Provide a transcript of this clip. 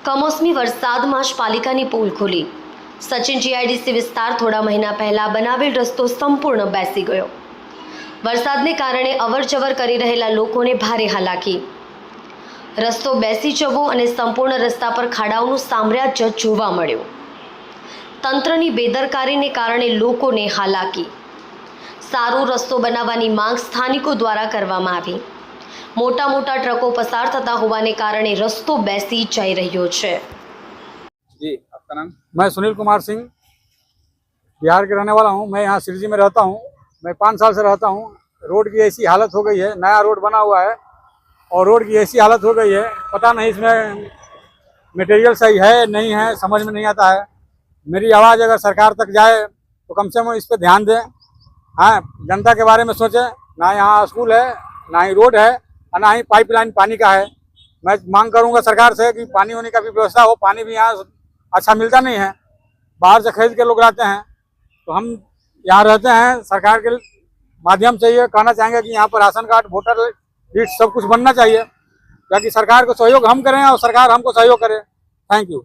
કમોસમી વરસાદમાં જ પાલિકાની પોલ ખોલી. સચિન જીઆઈડીસી વિસ્તાર થોડા મહિના પહેલા બનાવેલ રસ્તો સંપૂર્ણ બેસી ગયો. વરસાદને કારણે અવરજવર કરી રહેલા લોકોને ભારે હાલાકી. રસ્તો બેસી જવો અને સંપૂર્ણ રસ્તા પર ખાડાઓનું સામ્રાજ્ય જોવા મળ્યું. તંત્રની બેદરકારીને કારણે લોકોને હાલાકી. સારો રસ્તો બનાવવાની માંગ સ્થાનિકો દ્વારા કરવામાં આવી. મોટા મોટા ટ્રકો પસાર થતા હોવાને કારણે રસ્તો બેસી જઈ રહ્યો છે. जी, आपका नाम? मैं सुनील कुमार सिंह बिहार के रहने वाला हूँ। मैं यहाँ सिरजी में रहता हूँ। मैं 5 साल से रहता हूँ। रोड की ऐसी हालत हो गई है, नया रोड बना हुआ है और रोड की ऐसी हालत हो गई है, पता नहीं इसमें मटेरियल सही है नहीं है, समझ में नहीं आता है। मेरी आवाज़ अगर सरकार तक जाए तो कम से कम इस पर ध्यान दें। हाँ, जनता के बारे में सोचें। ना यहाँ स्कूल है, ना ही रोड है और ना ही पाइपलाइन पानी का है। मैं मांग करूँगा सरकार से कि पानी होने का भी व्यवस्था हो। पानी भी यहाँ अच्छा मिलता नहीं है, बाहर से खरीद के लोग रहते हैं। तो हम यहाँ रहते हैं, सरकार के माध्यम से ये कहना चाहेंगे कि यहाँ पर राशन कार्ड, वोटर लिस्ट सब कुछ बनना चाहिए, ताकि सरकार को सहयोग हम करें और सरकार हमको सहयोग करे। Thank you.